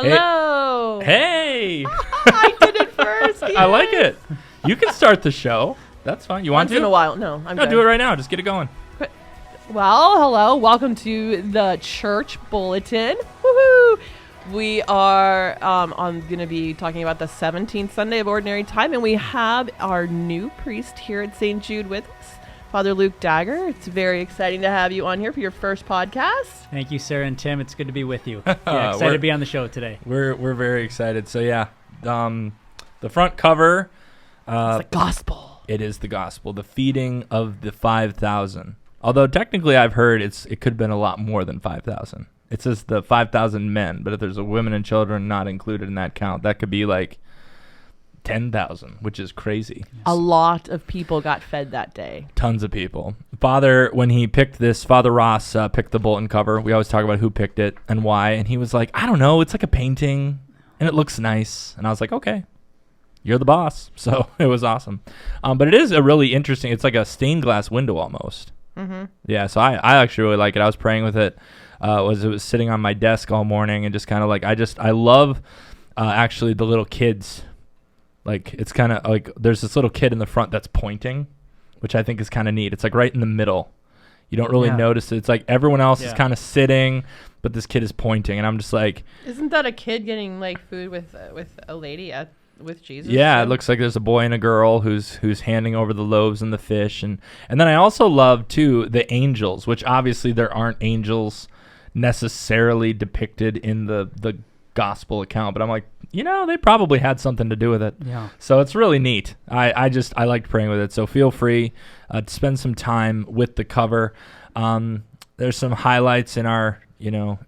Hello. Hey. I did it first. I like it. You can start the show. That's fine. You want Once to? in a while. No, I'm good. Do it right now. Just get it going. Well, hello. Welcome to the church bulletin. Woohoo! We are going to be talking about the 17th Sunday of Ordinary Time, and we have our new priest here at St. Jude with us, Father Luke Dagger. It's very exciting to have you on here for your first podcast. Thank you, Sarah and Tim. It's good to be with you. Yeah, excited to be on the show today. We're very excited. So yeah, the front cover. It's the gospel. It is the gospel. The feeding of the 5,000. Although technically, I've heard it could have been a lot more than 5,000. It says the 5,000 men, but if there's a women and children not included in that count, that could be like 10,000, which is crazy. A lot of people got fed that day. Tons of people. Father, when he picked this, Father Ross picked the bulletin cover. We always talk about who picked it and why, and he was like, I don't know, it's like a painting, and it looks nice. And I was like, okay, you're the boss. So it was awesome. But it is a really interesting, it's like a stained glass window almost. Mm-hmm. Yeah, so I actually really like it. I was praying with it. It was sitting on my desk all morning and just kind of like, I love actually the little kids. Like, it's kind of like there's this little kid in the front that's pointing, which I think is kind of neat. It's like right in the middle. You don't really notice it. It's like everyone else is kind of sitting, but this kid is pointing. And I'm just like. Isn't that a kid getting like food with a lady with Jesus? Yeah, so? It looks like there's a boy and a girl who's handing over the loaves and the fish. And then I also love, too, the angels, which obviously there aren't angels necessarily depicted in the gospel account, but I'm like, they probably had something to do with it. Yeah. So it's really neat. I liked praying with it. So feel free to spend some time with the cover. There's some highlights in our,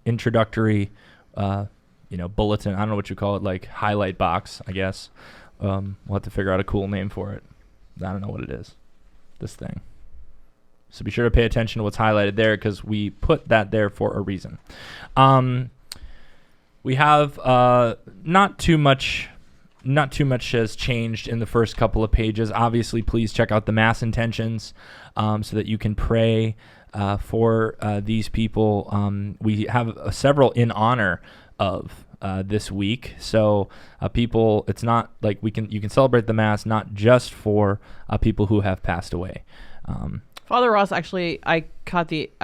introductory, bulletin. I don't know what you call it, like highlight box, I guess. We'll have to figure out a cool name for it. I don't know what it is. This thing. So be sure to pay attention to what's highlighted there because we put that there for a reason. We have not too much has changed in the first couple of pages. Obviously, please check out the Mass intentions so that you can pray for these people. We have several in honor of this week. So people, it's not like you can celebrate the Mass not just for people who have passed away. Father Ross, actually, I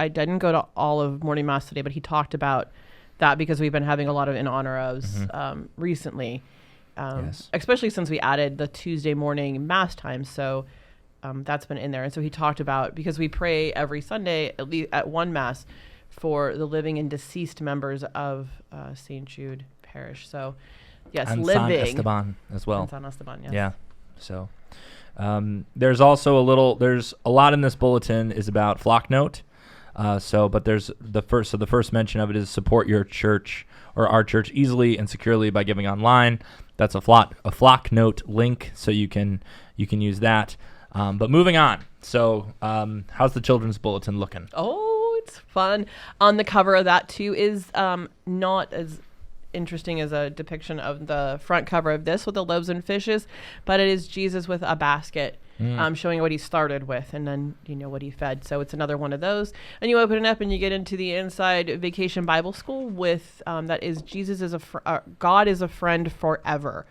didn't go to all of morning Mass today, but he talked about that because we've been having a lot of in honor ofs recently, especially since we added the Tuesday morning Mass time. So that's been in there. And so he talked about, because we pray every Sunday, at least at one Mass, for the living and deceased members of St. Jude Parish. So, yes, and living. San Esteban as well. And San Esteban, yes. Yeah. So there's also there's a lot in this bulletin is about flock note. But there's the first mention of it is support your church or our church easily and securely by giving online. That's a flock note link, so you can use that. But moving on. So how's the children's bulletin looking? Oh, it's fun. On the cover of that too is not as interesting as a depiction of the front cover of this with the loaves and fishes, but it is Jesus with a basket. Showing what he started with and then, what he fed. So it's another one of those. And you open it up and you get into the inside Vacation Bible School with, that is Jesus is God is a friend forever.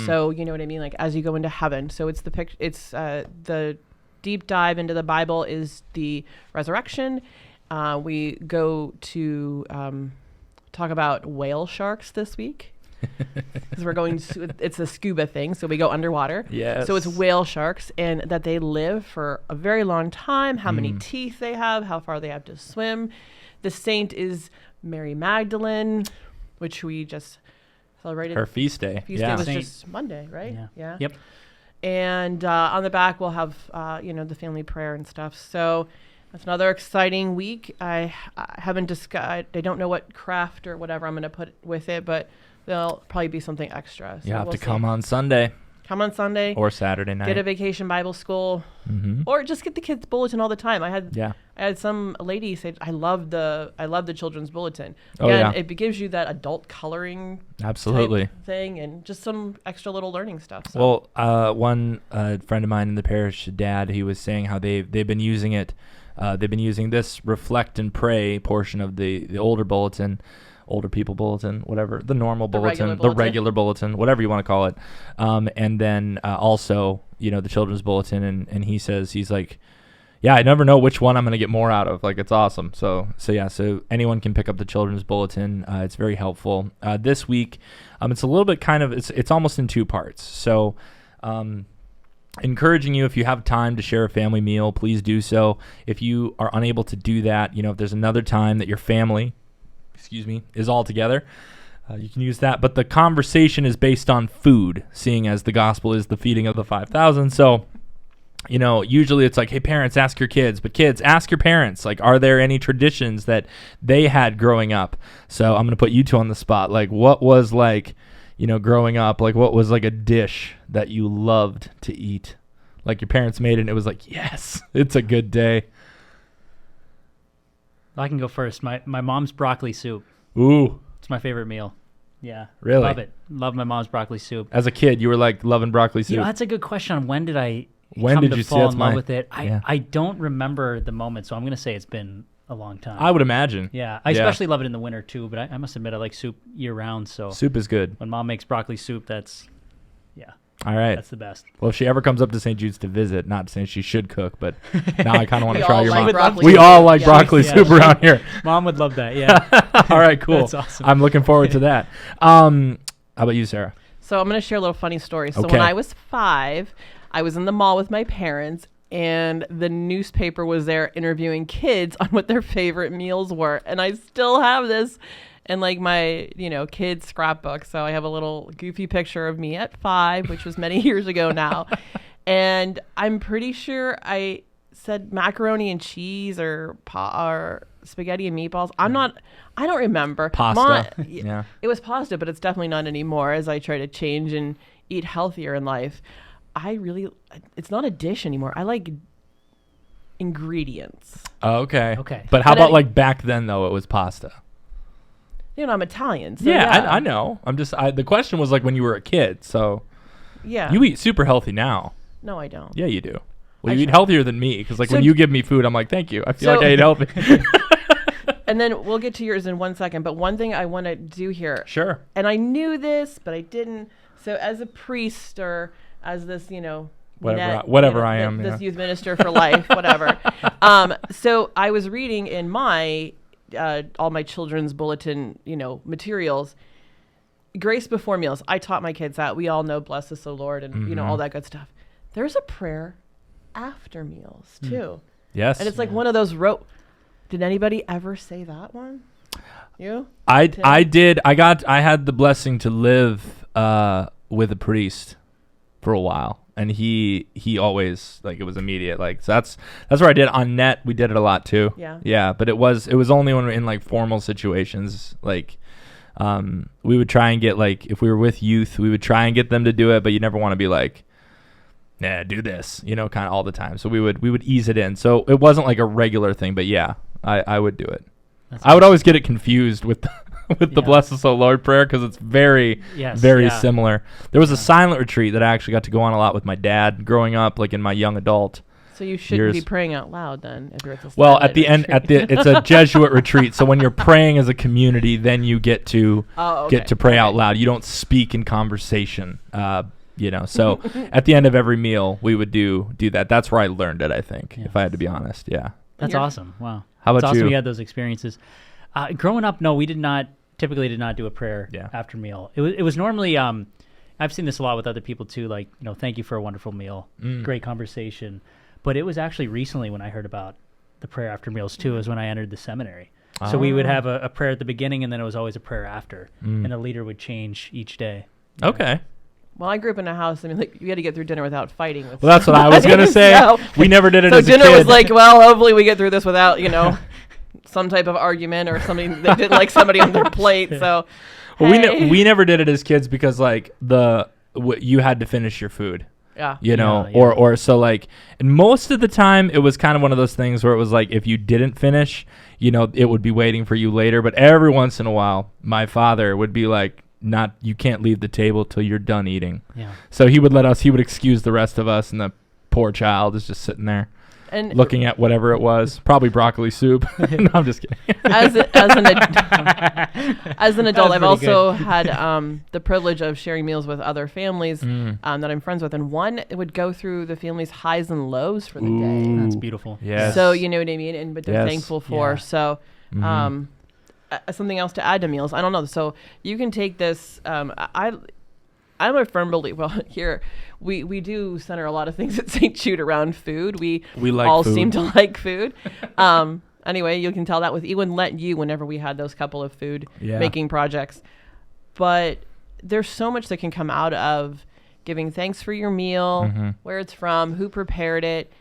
So, you know what I mean? Like as you go into heaven. So it's the deep dive into the Bible is the resurrection. We go to talk about whale sharks this week. Because we're going to, it's a scuba thing, so we go underwater. Yes. So it's whale sharks, and that they live for a very long time, how many teeth they have, how far they have to swim. The saint is Mary Magdalene, which we just celebrated. Her feast day. Feast day was just Monday, right? Yeah. Yep. And on the back, we'll have, the family prayer and stuff. So that's another exciting week. I haven't discussed, I don't know what craft or whatever I'm going to put with it, but there'll probably be something extra. So you have to come on Sunday. Come on Sunday. Or Saturday night. Get a Vacation Bible School. Or just get the kids' bulletin all the time. I had some lady say, I love the children's bulletin. Again, it gives you that adult coloring absolutely type thing and just some extra little learning stuff. So. Well, one friend of mine in the parish, dad, he was saying how they've been using it. They've been using this reflect and pray portion of the older bulletin older people bulletin, whatever, the normal bulletin, regular the regular bulletin, whatever you want to call it. And then also, the children's bulletin. And he says, he's like, yeah, I never know which one I'm going to get more out of. Like, it's awesome. So anyone can pick up the children's bulletin. It's very helpful. This week, it's a little bit it's almost in two parts. So, encouraging you, if you have time to share a family meal, please do so. If you are unable to do that, if there's another time that your family, is all together, you can use that. But the conversation is based on food, seeing as the gospel is the feeding of the 5,000. So, usually it's like, hey, parents, ask your kids. But kids, ask your parents. Like, are there any traditions that they had growing up? So I'm going to put you two on the spot. Like, what was like, growing up, like what was like a dish that you loved to eat? Like your parents made it and it was like, yes, it's a good day. I can go first. My mom's broccoli soup. Ooh. It's my favorite meal. Yeah. Really? Love it. Love my mom's broccoli soup. As a kid, you were like loving broccoli soup. That's a good question. On when did I you fall in love with it? I don't remember the moment, so I'm going to say it's been a long time. I would imagine. Yeah. I especially love it in the winter too, but I must admit I like soup year round. So soup is good. When mom makes broccoli soup, all right. That's the best. Well, if she ever comes up to St. Jude's to visit, not saying she should cook, but now I kind of want to try your mom. We all like broccoli soup around here. Mom would love that, yeah. All right, cool. That's awesome. I'm looking forward to that. How about you, Sarah? So I'm going to share a little funny story. So Okay. when I was 5, I was in the mall with my parents, and the newspaper was there interviewing kids on what their favorite meals were. And I still have this in like my, kids scrapbook. So I have a little goofy picture of me at 5, which was many years ago now. And I'm pretty sure I said macaroni and cheese or spaghetti and meatballs. I don't remember. Pasta. Yeah. It was pasta, but it's definitely not anymore as I try to change and eat healthier in life. It's not a dish anymore. I like ingredients. Oh, okay. Okay. But how about like back then though, it was pasta? I'm Italian. So I know. The question was like when you were a kid. So yeah. You eat super healthy now. No, I don't. Yeah, you do. Well, you eat healthier than me because when you give me food, I'm like, thank you. I feel like I eat healthy. And then we'll get to yours in one second. But one thing I want to do here. Sure. And I knew this, but I didn't. So as a priest or as this, whatever I am, this youth minister for life, whatever. So I was reading in my all my children's bulletin, materials, grace before meals. I taught my kids that. We all know bless us, O Lord, and all that good stuff. There's a prayer after meals too. Yes. And it's like one of those did anybody ever say that one? You? I did. I had the blessing to live with a priest for a while. And he always, like, it was immediate. Like, so that's where I did. On net, we did it a lot too. Yeah. Yeah, but it was only when we were in like formal situations. Like, we would try and get, like, if we were with youth, we would try and get them to do it, but you never want to be like, yeah, do this, kind of all the time. So we would ease it in. So it wasn't like a regular thing, but yeah, I would do it. I would always get it confused with the Bless Us, O Lord prayer because it's very similar. There was a silent retreat that I actually got to go on a lot with my dad growing up, like in my young adult. So you shouldn't be praying out loud then if you're at the Well, at the end, it's a Jesuit retreat. So when you're praying as a community, then you get to pray out loud. You don't speak in conversation. So at the end of every meal, we would do that. That's where I learned it, I think, if I had to be honest. Yeah. That's awesome. Wow. How about it's awesome you? You had those experiences. Growing up, no, we typically did not do a prayer after meal. It was normally, I've seen this a lot with other people too, like, thank you for a wonderful meal, great conversation. But it was actually recently when I heard about the prayer after meals too, is when I entered the seminary. So we would have a prayer at the beginning and then it was always a prayer after. And the leader would change each day. Okay. Well, I grew up in a house. I mean, like, you had to get through dinner without fighting. Well, that's what I was going to say. We never did it as a kid. So dinner was like, well, hopefully we get through this without, some type of argument or something that didn't like somebody on their plate. So, well, we never did it as kids because, like, you had to finish your food. Yeah. Or so, like, and most of the time it was kind of one of those things where it was like, if you didn't finish, it would be waiting for you later. But every once in a while, my father would be like, you can't leave the table till you're done eating. Yeah. So he would excuse the rest of us, and the poor child is just sitting there. And looking at whatever it was, probably broccoli soup. No, I'm just kidding. As an adult, I've also had the privilege of sharing meals with other families that I'm friends with, and one would go through the family's highs and lows for the day. That's beautiful. Yes. So you know what I mean, and but they're thankful for. Yeah. So, something else to add to meals. I don't know. So you can take this. I'm a firm believer. Well, here we do center a lot of things at St. Jude around food. We like all food. seem to like food. Anyway, you can tell that with Ewan let you whenever we had those couple of food making projects. But there's so much that can come out of giving thanks for your meal, where it's from, who prepared it,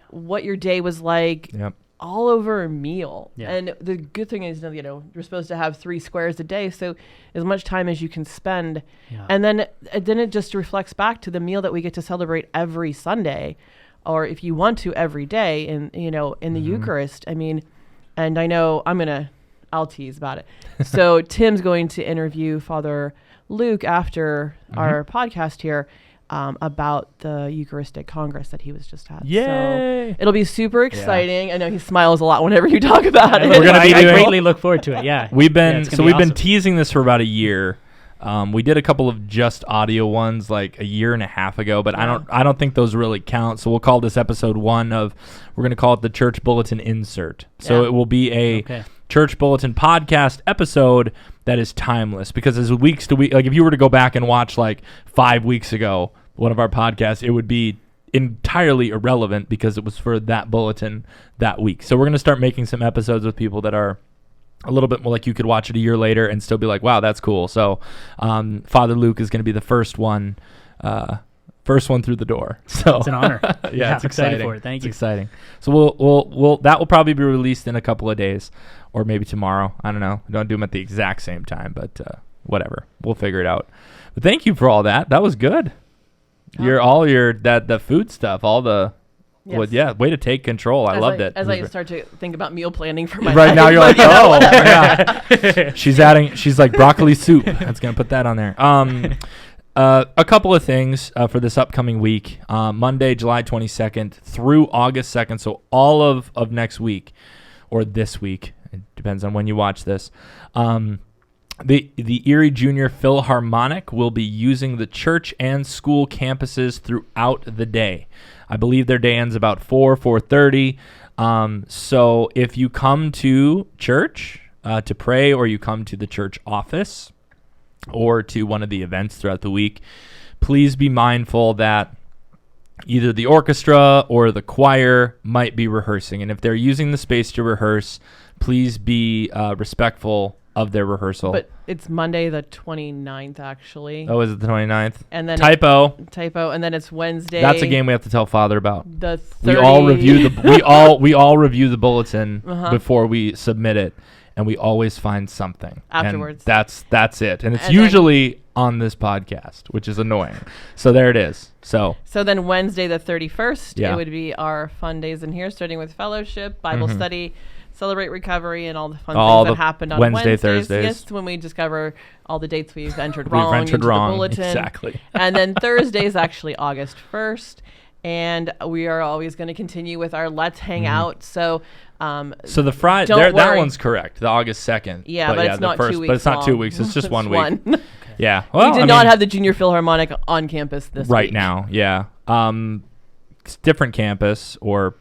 what your day was like. Yep. All over a meal. Yeah. And the good thing is, you know, you're supposed to have 3 squares a day, so as much time as you can spend. Yeah. And then it just reflects back to the meal that we get to celebrate every Sunday, or if you want to every day in the Eucharist. I mean, and I know I'll tease about it. So Tim's going to interview Father Luke after our podcast here about the Eucharistic Congress that he was just at. Yay! So it'll be super exciting. I know he smiles a lot whenever you talk about it. We're gonna be I doing- greatly look forward to it. Yeah. We've been awesome. teasing this for about a year. We did a couple of just audio ones like a year and a half ago, but I don't think those really count. So we'll call this episode 1 of, we're going to call it the Church Bulletin Insert. So it will be a Church Bulletin podcast episode that is timeless, because as weeks to week, like if you were to go back and watch like 5 weeks ago one of our podcasts, it would be entirely irrelevant because it was for that bulletin that week. So we're going to start making some episodes with people that are a little bit more like you could watch it a year later and still be like, wow, that's cool. So Father Luke is going to be the first one through the door. So it's an honor. Yeah, it's excited for it. Thank you. It's exciting. So we'll that will probably be released in a couple of days, or maybe tomorrow. I don't know. Don't do them at the exact same time, but whatever. We'll figure it out. But thank you for all that. That was good. The food stuff, all the way to take control. I loved it. As I start to think about meal planning for my right life, now, you're like, whatever. yeah. She's like broccoli soup. That's gonna put that on there. A couple of things for this upcoming week. Monday, July 22nd through August 2nd. So all of next week, or this week. It depends on when you watch this. The Erie Junior Philharmonic will be using the church and school campuses throughout the day. I believe their day ends about 4:30. So if you come to church to pray, or you come to the church office, or to one of the events throughout the week, please be mindful that either the orchestra or the choir might be rehearsing. And if they're using the space to rehearse, please be respectful of their rehearsal. But it's Monday the 29th, actually. Oh, is it the 29th? And then Typo, and then it's Wednesday. That's a game we have to tell Father about. The 30. We all review we all review the bulletin before we submit it, and we always find something afterwards. And that's it. And it's usually on this podcast, which is annoying. So there it is. So then Wednesday the 31st, it would be our fun days in here, starting with fellowship, Bible study, Celebrate Recovery, and all the fun things that happened on Wednesdays. Thursdays. Yes, when we discover all the dates we've entered wrong into the bulletin. Exactly. And then Thursday is actually August 1st. And we are always going to continue with our Let's Hang Out. So the Friday, that one's correct, the August 2nd. Yeah, but it's not 2 weeks. But it's not 2 weeks. It's just 1 week. Yeah. Well, we did not have the Junior Philharmonic on campus this right week. now. Yeah. It's different campus or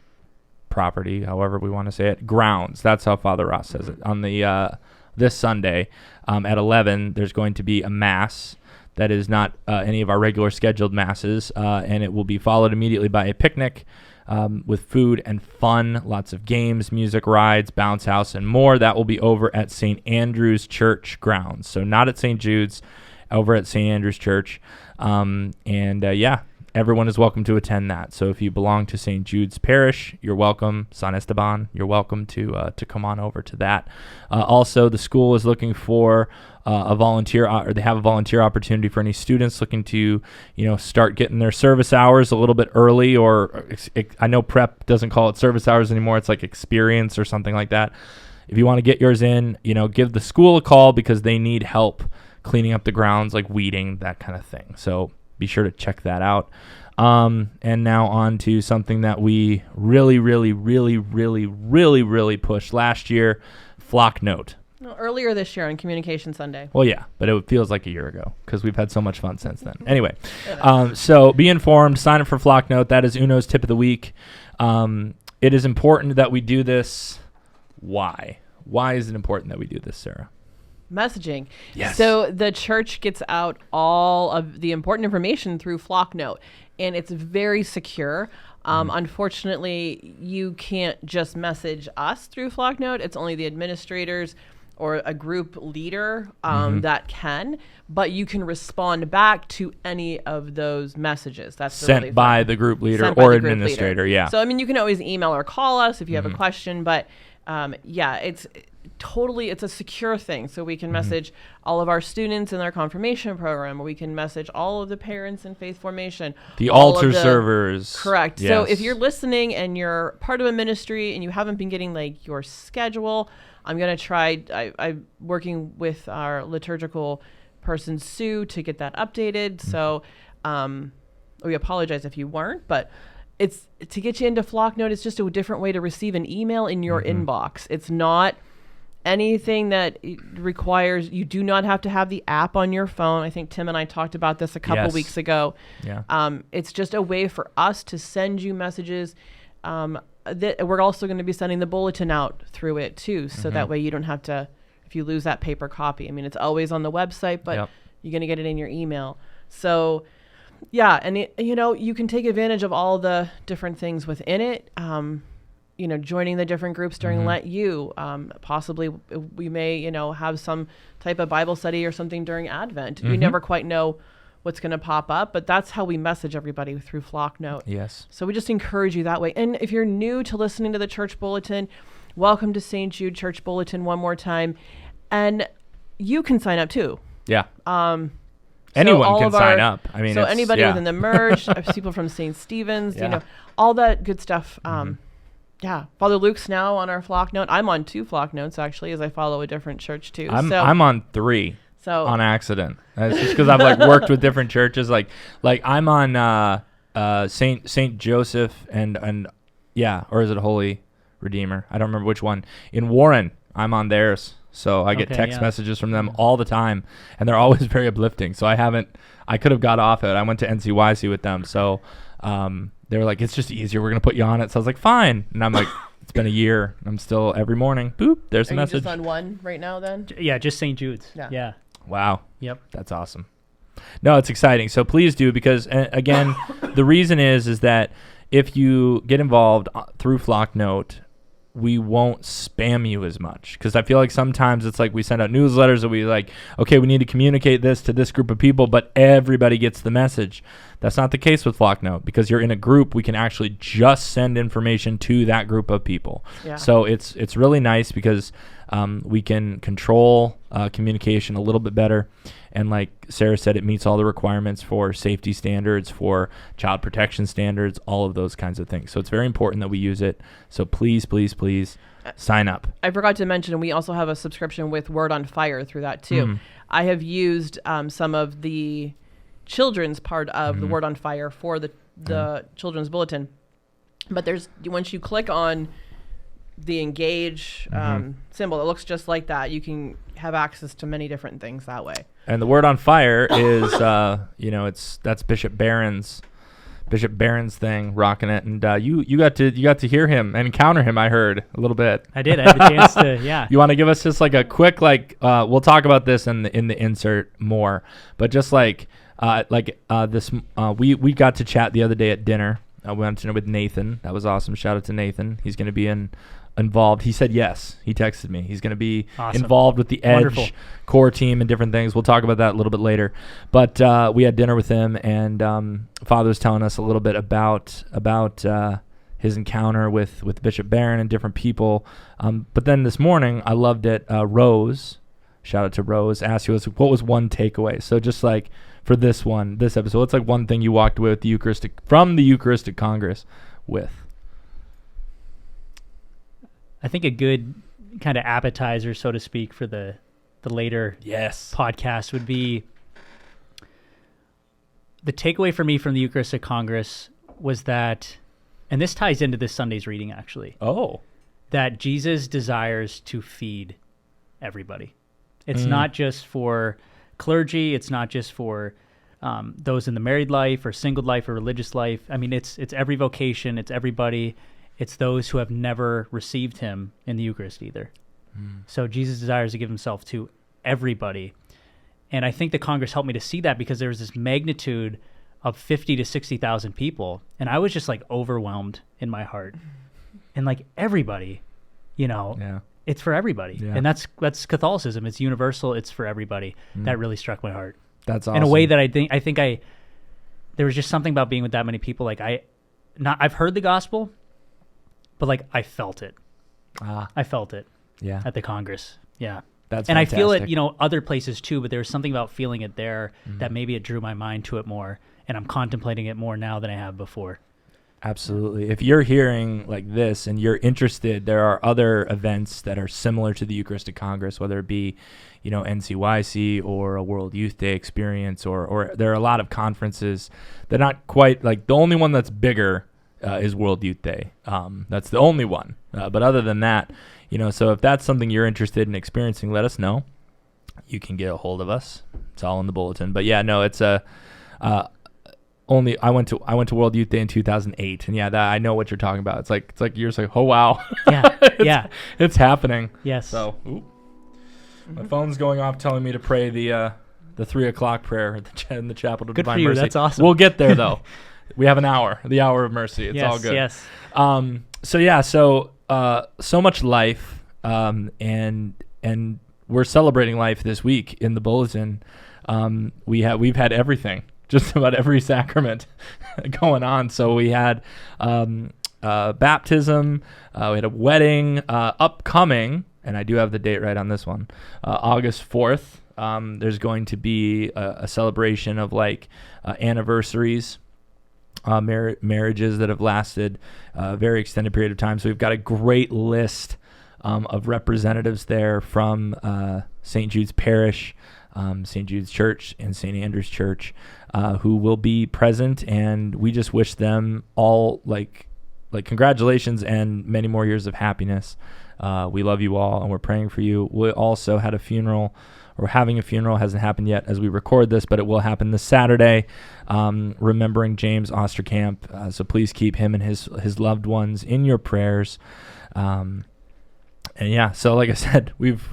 property, however we want to say it. Grounds. That's how Father Ross says it. On the this Sunday at 11, there's going to be a mass that is not any of our regular scheduled masses, and it will be followed immediately by a picnic with food and fun, lots of games, music, rides, bounce house, and more. That will be over at St. Andrew's Church grounds. So not at St. Jude's, over at St. Andrew's Church. Everyone is welcome to attend that. So if you belong to St. Jude's Parish, you're welcome. San Esteban, you're welcome to come on over to that. Also, the school is looking for a volunteer, or they have a volunteer opportunity for any students looking to, start getting their service hours a little bit early, or I know prep doesn't call it service hours anymore. It's like experience or something like that. If you want to get yours in, give the school a call, because they need help cleaning up the grounds, like weeding, that kind of thing. So be sure to check that out. And now on to something that we really pushed last year, Flock Note. No, earlier this year on Communication Sunday. Well, yeah, but it feels like a year ago because we've had so much fun since then. Anyway, so be informed. Sign up for Flock Note. That is Uno's tip of the week. It is important that we do this. Why? Why is it important that we do this, Sarah? Messaging. Yes. So the church gets out all of the important information through Flock Note, and it's very secure. Unfortunately, you can't just message us through Flock Note. It's only the administrators or a group leader that can, but you can respond back to any of those messages. That's sent really by the group leader Sent by or the group administrator. leader. Yeah. So, I mean, you can always email or call us if you have a question, but it's a secure thing. So we can message all of our students in their confirmation program, or we can message all of the parents in faith formation. The altar servers. Correct. Yes. So if you're listening and you're part of a ministry and you haven't been getting like your schedule, I'm going to try, I'm working with our liturgical person, Sue, to get that updated. So we apologize if you weren't, but it's to get you into Flock Note. It's just a different way to receive an email in your inbox. It's not anything that requires, you do not have to have the app on your phone. I think Tim and I talked about this a couple weeks ago. Yeah. It's just a way for us to send you messages. That we're also going to be sending the bulletin out through it too. So that way you don't have to, if you lose that paper copy, I mean, it's always on the website, but you're going to get it in your email. So yeah. And you can take advantage of all the different things within it. Joining the different groups during Let You, possibly we may, have some type of Bible study or something during Advent. You never quite know what's going to pop up, but that's how we message everybody through Flock Note. Yes. So we just encourage you that way. And if you're new to listening to the Church Bulletin, welcome to St. Jude Church Bulletin one more time. And you can sign up too. Yeah. Anyone can sign up. I mean, so anybody within the merge, people from St. Stephen's, all that good stuff. Yeah, Father Luke's now on our Flock Note. I'm on 2 Flock Notes actually, as I follow a different church too. I'm on 3. So on accident. That's just because I've worked with different churches. Like I'm on Saint Joseph and or is it Holy Redeemer? I don't remember which one. In Warren, I'm on theirs. So I get text messages from them all the time, and they're always very uplifting. So I could have got off it. I went to NCYC with them. So they were like, it's just easier. We're going to put you on it. So I was like, fine. And I'm like, it's been a year. I'm still every morning. Boop. There's a message. Are you just on one right now then? Yeah, just St. Jude's. Yeah. Wow. Yep. That's awesome. No, it's exciting. So please do, because again, the reason is that if you get involved through Flock Note, we won't spam you as much, because I feel like sometimes it's like we send out newsletters and we okay, we need to communicate this to this group of people, but everybody gets the message. That's not the case with Flock Note, because you're in a group. We can actually just send information to that group of people. Yeah. So it's really nice because we can control communication a little bit better. And like Sarah said, it meets all the requirements for safety standards, for child protection standards, all of those kinds of things. So it's very important that we use it. So please, please, please sign up. I forgot to mention, we also have a subscription with Word on Fire through that too. I have used some of the children's part of the Word on Fire for the children's bulletin. But once you click on the engage symbol, it looks just like that. You can have access to many different things that way. And the Word on Fire is, that's Bishop Barron's thing, rocking it. And you got to hear him and encounter him. I heard a little bit. I did. I had a chance to. Yeah. You want to give us just a quick we'll talk about this in the insert more, but just this we got to chat the other day at dinner. We went to dinner with Nathan. That was awesome. Shout out to Nathan. He's going to be involved. He said yes. He texted me. He's going to be involved with the Edge core team and different things. We'll talk about that a little bit later. But we had dinner with him, and Father was telling us a little bit about his encounter with Bishop Barron and different people. But then this morning, I loved it. Rose, shout out to Rose, asked you what was one takeaway. So just for this episode, what's one thing you walked away with from the Eucharistic Congress with? I think a good kind of appetizer, so to speak, for the later podcast would be the takeaway for me from the Eucharistic Congress was that, and this ties into this Sunday's reading actually. Oh. That Jesus desires to feed everybody. It's not just for clergy. It's not just for those in the married life or single life or religious life. I mean, it's every vocation. It's everybody. It's those who have never received him in the Eucharist either. So Jesus desires to give himself to everybody. And I think the Congress helped me to see that because there was this magnitude of 50 to 60,000 people. And I was just like overwhelmed in my heart. And like everybody, it's for everybody. Yeah. And that's Catholicism. It's universal. It's for everybody. That really struck my heart. That's awesome. In a way that I think there was just something about being with that many people. Like I've heard the gospel, but like I felt it. I felt it. Yeah. At the Congress. Yeah. That's and fantastic. I feel it, other places too, but there was something about feeling it there that maybe it drew my mind to it more, and I'm contemplating it more now than I have before. Absolutely. If you're hearing like this and you're interested, there are other events that are similar to the Eucharistic Congress, whether it be, NCYC or a World Youth Day experience, or there are a lot of conferences. They're not quite like the only one that's bigger is World Youth Day. That's the only one. But other than that, so if that's something you're interested in experiencing, let us know. You can get a hold of us. It's all in the bulletin. But yeah, no, it's I went to World Youth Day in 2008, and yeah, I know what you're talking about. It's like you're just like, oh wow, yeah, it's happening. Yes. So, my phone's going off telling me to pray the 3:00 prayer in the chapel to Good Divine for you. Mercy. That's awesome. We'll get there though. We have an hour, the hour of mercy. It's all good. Yes. So much life, and we're celebrating life this week in the bulletin. We've had everything. Just about every sacrament going on. So we had baptism, we had a wedding upcoming, and I do have the date right on this one, August 4th. There's going to be a celebration of anniversaries, marriages that have lasted a very extended period of time. So we've got a great list of representatives there from St. Jude's Parish, St. Jude's Church, and St. Andrew's Church, who will be present, and we just wish them all like congratulations and many more years of happiness. We love you all, and we're praying for you. We also had a funeral, or having a funeral. Hasn't happened yet as we record this, but it will happen this Saturday, remembering James Osterkamp. So please keep him and his loved ones in your prayers. And yeah, so like I said, we've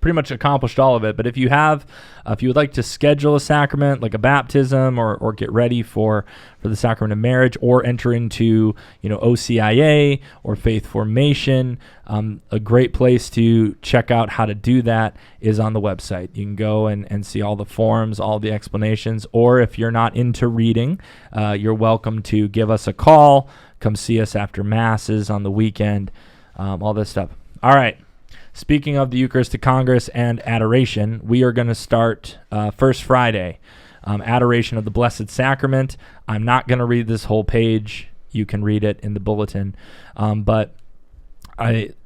pretty much accomplished all of it. But if you would like to schedule a sacrament like a baptism, or get ready for the sacrament of marriage, or enter into OCIA or faith formation, a great place to check out how to do that is on the website. You can go and see all the forms, all the explanations. Or if you're not into reading, you're welcome to give us a call. Come see us after masses on the weekend. All this stuff. All right. Speaking of the Eucharistic Congress and adoration, we are going to start First Friday, adoration of the Blessed Sacrament. I'm not going to read this whole page. You can read it in the bulletin. But it's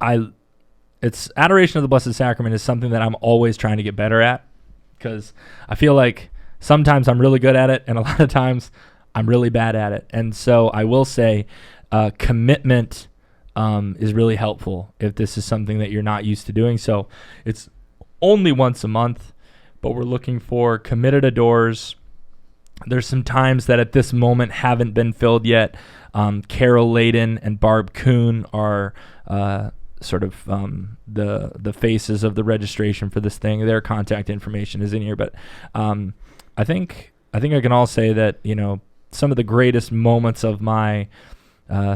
adoration of the Blessed Sacrament is something that I'm always trying to get better at, because I feel like sometimes I'm really good at it, and a lot of times I'm really bad at it. And so I will say commitment is really helpful if this is something that you're not used to doing. So it's only once a month, but we're looking for committed adorers. There's some times that at this moment haven't been filled yet. Carol Layden and Barb Kuhn are sort of the faces of the registration for this thing. Their contact information is in here, but I think I can all say that some of the greatest moments of my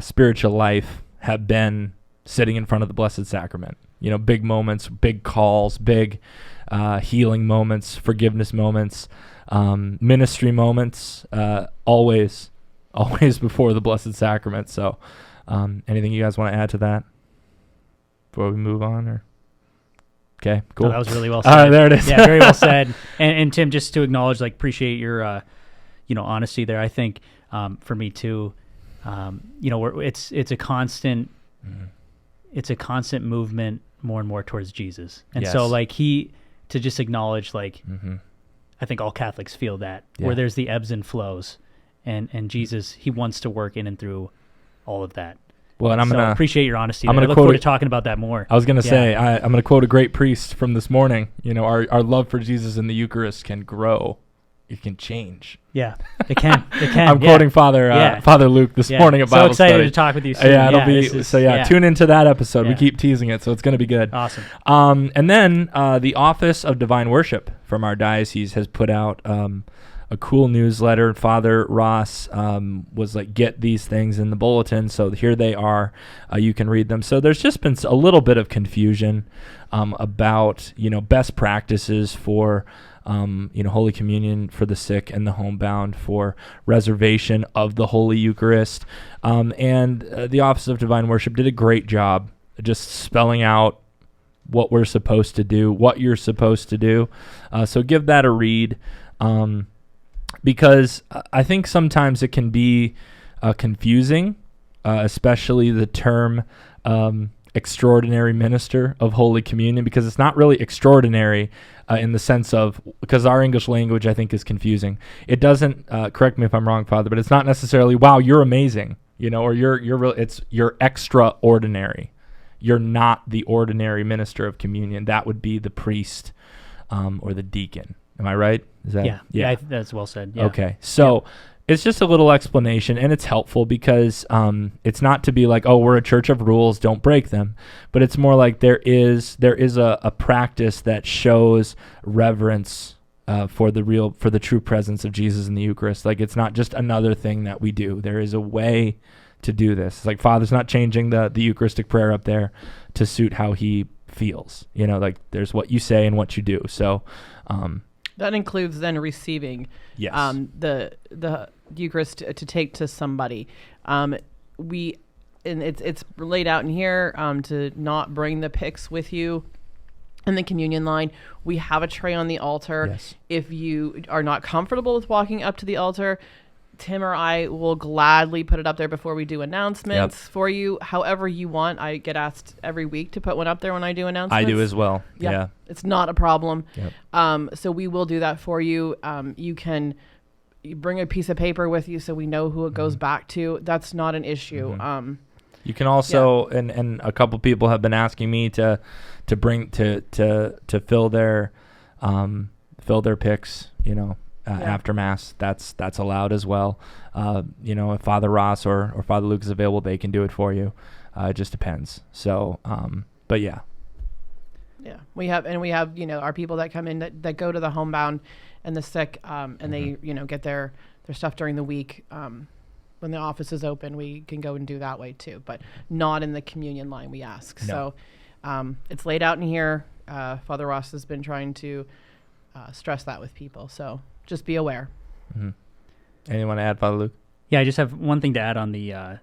spiritual life have been sitting in front of the Blessed Sacrament. Big moments, big calls, big healing moments, forgiveness moments, ministry moments, always before the Blessed Sacrament. So anything you guys want to add to that before we move on? Or okay, cool. Oh, that was really well said. There it is. Yeah, very well said. And Tim, just to acknowledge, appreciate your honesty there. I think for me too, it's a constant movement more and more towards Jesus. And so to just acknowledge, I I think all Catholics feel that, where there's the ebbs and flows, and Jesus, he wants to work in and through all of that. Well, and I'm gonna appreciate your honesty. I'm I gonna look quote forward to talking about that more. I was gonna say I'm gonna quote a great priest from this morning. You know, our love for Jesus in the Eucharist can grow. It can change. Yeah, it can. It can. I'm quoting Father Luke this morning at Bible so excited study. to talk with you soon. Yeah, it'll be tune into that episode. We keep teasing it, so it's going to be good. Awesome. And then the Office of Divine Worship from our diocese has put out a cool newsletter. Father Ross was like, get these things in the bulletin. So here they are. You can read them. So there's just been a little bit of confusion about, best practices for Holy Communion for the sick and the homebound, for reservation of the Holy Eucharist. And the Office of Divine Worship did a great job just spelling out what we're supposed to do, what you're supposed to do. So give that a read, because I think sometimes it can be confusing, especially the term extraordinary minister of Holy Communion, because it's not really extraordinary in the sense of, because our English language, I think, is confusing. It doesn't, correct me if I'm wrong, Father, but it's not necessarily, wow, you're amazing, or you're extraordinary. You're not the ordinary minister of communion. That would be the priest or the deacon. Am I right? Is that? Yeah. That's well said. Yeah. Okay. So it's just a little explanation, and it's helpful because it's not to be like, oh, we're a church of rules, don't break them. But it's more like there is a practice that shows reverence for the true presence of Jesus in the Eucharist. Like, it's not just another thing that we do. There is a way to do this. It's like Father's not changing the Eucharistic prayer up there to suit how he feels. Like, there's what you say and what you do. So that includes then receiving the Eucharist to take to somebody. It's laid out in here to not bring the pyx with you in the communion line. We have a tray on the altar. Yes. If you are not comfortable with walking up to the altar, Tim or I will gladly put it up there before we do announcements for you. However you want. I get asked every week to put one up there when I do announcements. I do as well. Yeah. It's not a problem. Yep. So we will do that for you. You can bring a piece of paper with you so we know who it goes back to. That's not an issue. You can also, and a couple people have been asking me to bring to fill their picks, after Mass. That's allowed as well. If Father Ross or Father Luke is available, they can do it for you. It just depends. So, but yeah. Yeah, we have our people that come in that go to the homebound and the sick, and they get their stuff during the week. When the office is open, we can go and do that way too, but not in the communion line, we ask. No. So it's laid out in here. Father Ross has been trying to stress that with people, so just be aware. Mm-hmm. Anyone want to add, Father Luke? Yeah, I just have one thing to add on the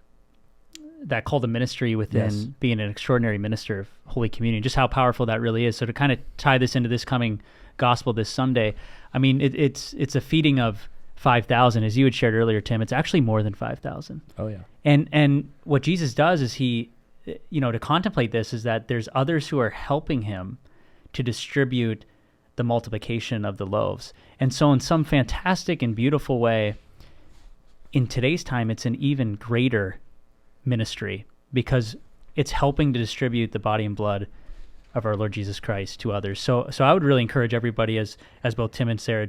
that call to ministry within being an extraordinary minister of Holy Communion, just how powerful that really is. So to kind of tie this into this coming gospel this Sunday, I mean, it's a feeding of 5,000, as you had shared earlier, Tim. It's actually more than 5,000. Oh yeah. And what Jesus does is he, to contemplate this, is that there's others who are helping him to distribute the multiplication of the loaves. And so in some fantastic and beautiful way, in today's time, it's an even greater ministry because it's helping to distribute the body and blood of our Lord Jesus Christ to others. So I would really encourage everybody, as both Tim and Sarah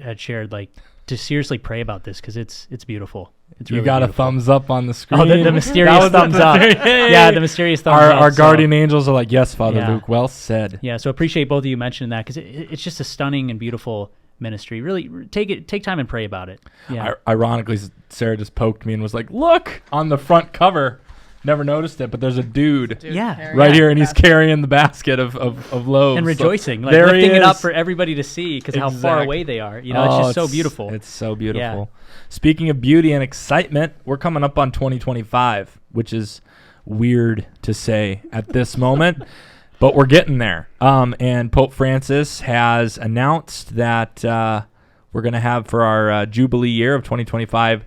had shared, like, to seriously pray about this because it's beautiful. It's really got beautiful. a thumbs up on the screen. Oh, the mysterious thumbs up. Yeah, the mysterious thumbs up. Our guardian angels are like, yes, Father Luke, well said. Yeah, so appreciate both of you mentioning that because it's just a stunning and beautiful ministry. Really take time and pray about it. Yeah. Ironically, Sarah just poked me and was like, look on the front cover. Never noticed it, but there's a dude right here, and he's carrying the basket of loaves. And rejoicing, so like lifting it up for everybody to see because how far away they are. It's just so beautiful. It's so beautiful. Yeah. Speaking of beauty and excitement, we're coming up on 2025, which is weird to say at this moment, but we're getting there. And Pope Francis has announced that we're going to have for our Jubilee year of 2025,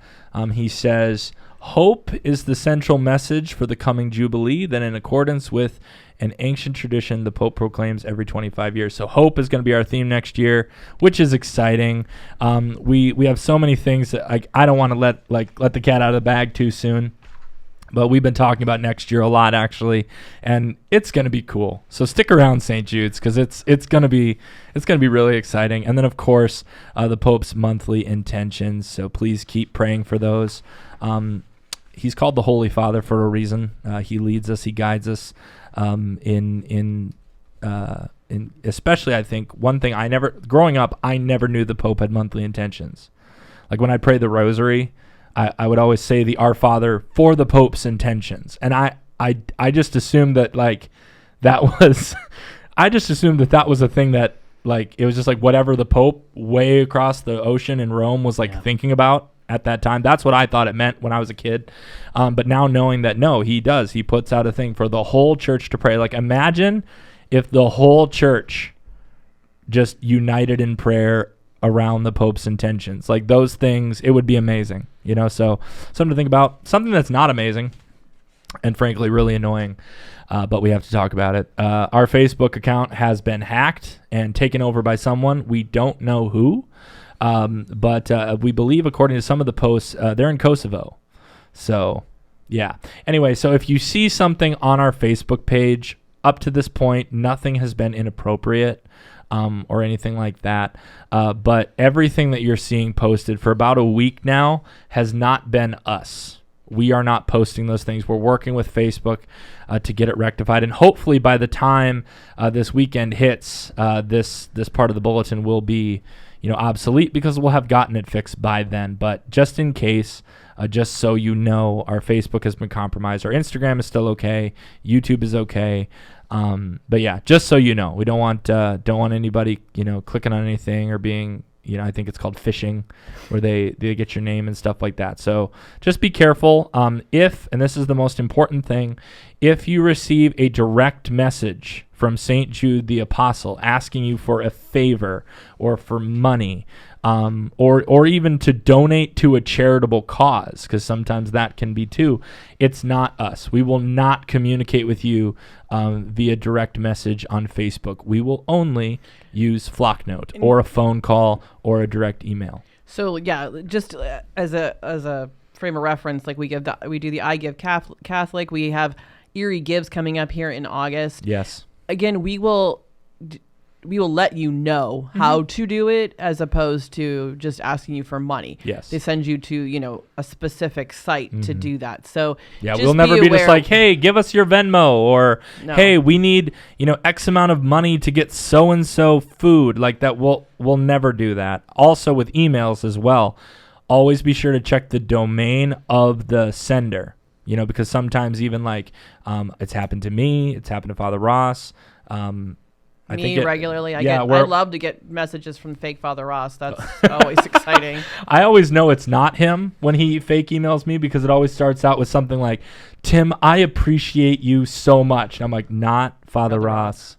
he says, Hope is the central message for the coming Jubilee, that in accordance with an ancient tradition, the Pope proclaims every 25 years. So hope is going to be our theme next year, which is exciting. We have so many things that I don't want to let the cat out of the bag too soon. But we've been talking about next year a lot, actually, and it's going to be cool. So stick around, St. Jude's, because it's going to be really exciting. And then, of course, the Pope's monthly intentions. So please keep praying for those. He's called the Holy Father for a reason. He leads us, he guides us. In especially, I think one thing growing up, I never knew the Pope had monthly intentions. Like when I pray the Rosary, I would always say the Our Father for the Pope's intentions. And I just assumed that I just assumed that was a thing that it was just whatever the Pope way across the ocean in Rome was thinking about at that time. That's what I thought it meant when I was a kid. But now knowing that, no, he puts out a thing for the whole church to pray. Imagine if the whole church just united in prayer around the Pope's intentions. Those things, it would be amazing, so something to think about, something that's not amazing and frankly really annoying, but we have to talk about it. Our Facebook account has been hacked and taken over by someone. We don't know who, but we believe, according to some of the posts, they're in Kosovo. So yeah, anyway, so if you see something on our Facebook page, up to this point, nothing has been inappropriate or anything like that. But everything that you're seeing posted for about a week now has not been us. We are not posting those things. We're working with Facebook to get it rectified. And hopefully by the time this weekend hits, this part of the bulletin will be obsolete, because we'll have gotten it fixed by then. But just in case, just so you know, our Facebook has been compromised. Our Instagram is still okay. YouTube is okay. But yeah, just so you know, we don't want anybody, clicking on anything or being, I think it's called phishing, where they get your name and stuff like that. So just be careful. And this is the most important thing, if you receive a direct message from St. Jude the Apostle asking you for a favor or for money, or even to donate to a charitable cause, because sometimes that can be too, it's not us. We will not communicate with you via direct message on Facebook. We will only use Flocknote or a phone call or a direct email. So yeah, just as a frame of reference, we do the I Give Catholic. We have Erie Gives coming up here in August. Yes. Again, we will let you know how to do it, as opposed to just asking you for money. Yes. They send you to, a specific site to do that. So yeah, we'll never be just hey, give us your Venmo, or hey, we need, X amount of money to get so-and-so food. That we'll never do that. Also with emails as well, always be sure to check the domain of the sender, because sometimes even it's happened to me, it's happened to Father Ross, I think regularly. I love to get messages from fake Father Ross. That's always exciting. I always know it's not him when he fake emails me, because it always starts out with something like, "Tim, I appreciate you so much." And I'm like, not Father Ross.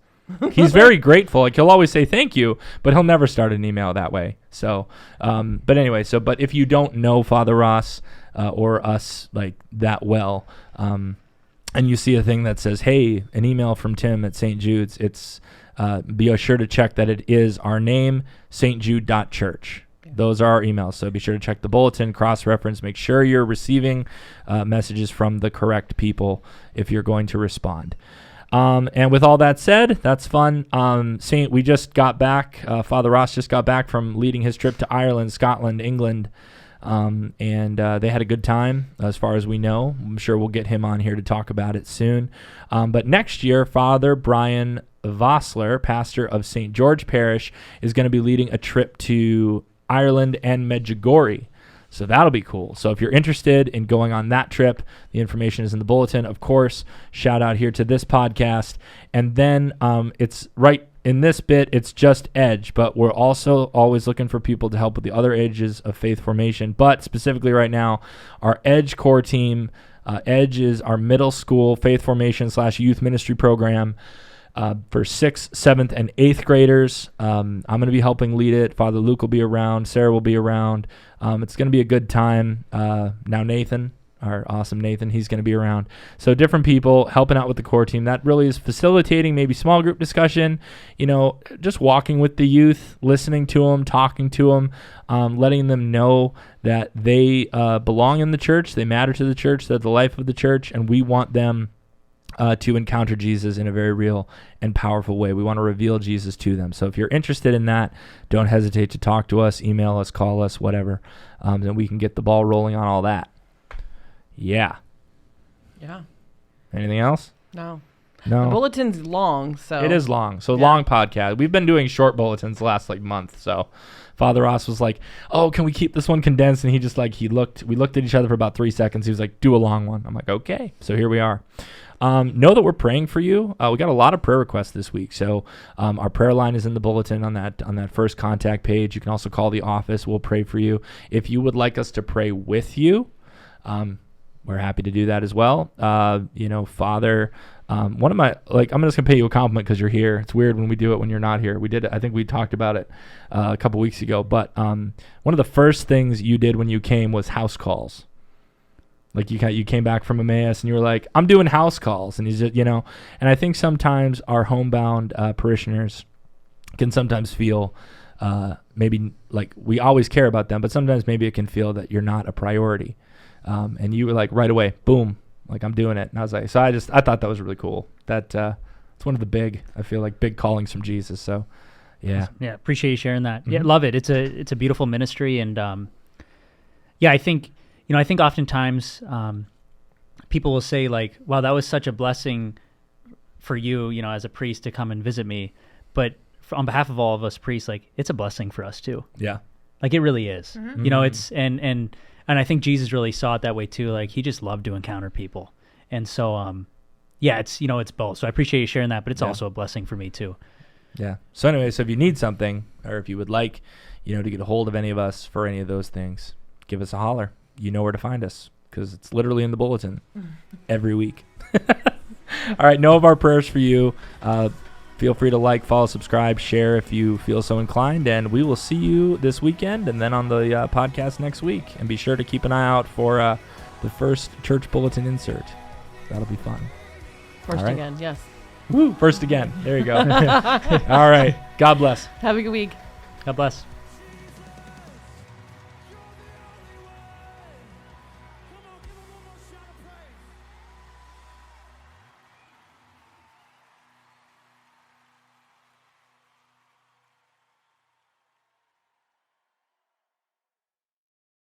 He's very grateful. He'll always say thank you, but he'll never start an email that way. So, but anyway, but if you don't know Father Ross or us that well, and you see a thing that says, "Hey, an email from Tim at St. Jude's," it's be sure to check that it is our name, stjude.church. Those are our emails. So be sure to check the bulletin, cross-reference, make sure you're receiving messages from the correct people if you're going to respond. And with all that said, that's fun. We just got back, Father Ross just got back from leading his trip to Ireland, Scotland, England, and they had a good time, as far as we know. I'm sure we'll get him on here to talk about it soon. But next year, Father Brian Vossler, pastor of St. George Parish, is going to be leading a trip to Ireland and Medjugorje. So that'll be cool. So if you're interested in going on that trip, the information is in the bulletin. Of course, shout out here to this podcast. And then it's right in this bit, it's just Edge, but we're also always looking for people to help with the other edges of faith formation. But specifically right now, our Edge core team, Edge is our middle school faith formation / youth ministry program for 6th, 7th, and 8th graders. I'm going to be helping lead it. Father Luke will be around. Sarah will be around. It's going to be a good time. Now, Nathan, our awesome Nathan. He's going to be around. So different people helping out with the core team. That really is facilitating maybe small group discussion, just walking with the youth, listening to them, talking to them, letting them know that they belong in the church, they matter to the church, they're the life of the church, and we want them to encounter Jesus in a very real and powerful way. We want to reveal Jesus to them. So if you're interested in that, don't hesitate to talk to us, email us, call us, whatever, and we can get the ball rolling on all that. Yeah. Anything else? No. No. The bulletin's long, so. It is long. So long podcast. We've been doing short bulletins the last month. So Father Ross was like, "Oh, can we keep this one condensed?" And he just we looked at each other for about 3 seconds. He was like, "Do a long one." I'm like, "Okay." So here we are. Know that we're praying for you. We got a lot of prayer requests this week. So our prayer line is in the bulletin on that first contact page. You can also call the office. We'll pray for you. If you would like us to pray with you, we're happy to do that as well. Father, one of my, I'm just gonna pay you a compliment because you're here. It's weird when we do it when you're not here. We did it. I think we talked about it a couple weeks ago. But one of the first things you did when you came was house calls. You came back from Emmaus and you were like, "I'm doing house calls," and he's just, and I think sometimes our homebound parishioners can sometimes feel maybe we always care about them, but sometimes maybe it can feel that you're not a priority. And you were like right away, boom, I'm doing it. And I was like, I thought that was really cool. That it's one of the big callings from Jesus. So yeah. Yeah. Appreciate you sharing that. Mm-hmm. Yeah. Love it. It's a beautiful ministry. And I think oftentimes people will say wow, that was such a blessing for you, as a priest to come and visit me. But on behalf of all of us priests, it's a blessing for us too. Yeah. It really is. Mm-hmm. It's, and I think Jesus really saw it that way too. He just loved to encounter people. And so, it's, it's both. So I appreciate you sharing that, but it's also a blessing for me too. Yeah. So anyway, if you need something, or if you would like, to get a hold of any of us for any of those things, give us a holler. You know where to find us because it's literally in the bulletin every week. All right. Know of our prayers for you. Feel free to follow, subscribe, share if you feel so inclined, and we will see you this weekend and then on the podcast next week. And be sure to keep an eye out for the first church bulletin insert. That'll be fun. First again, yes. Woo! First again. There you go. All right. God bless. Have a good week. God bless.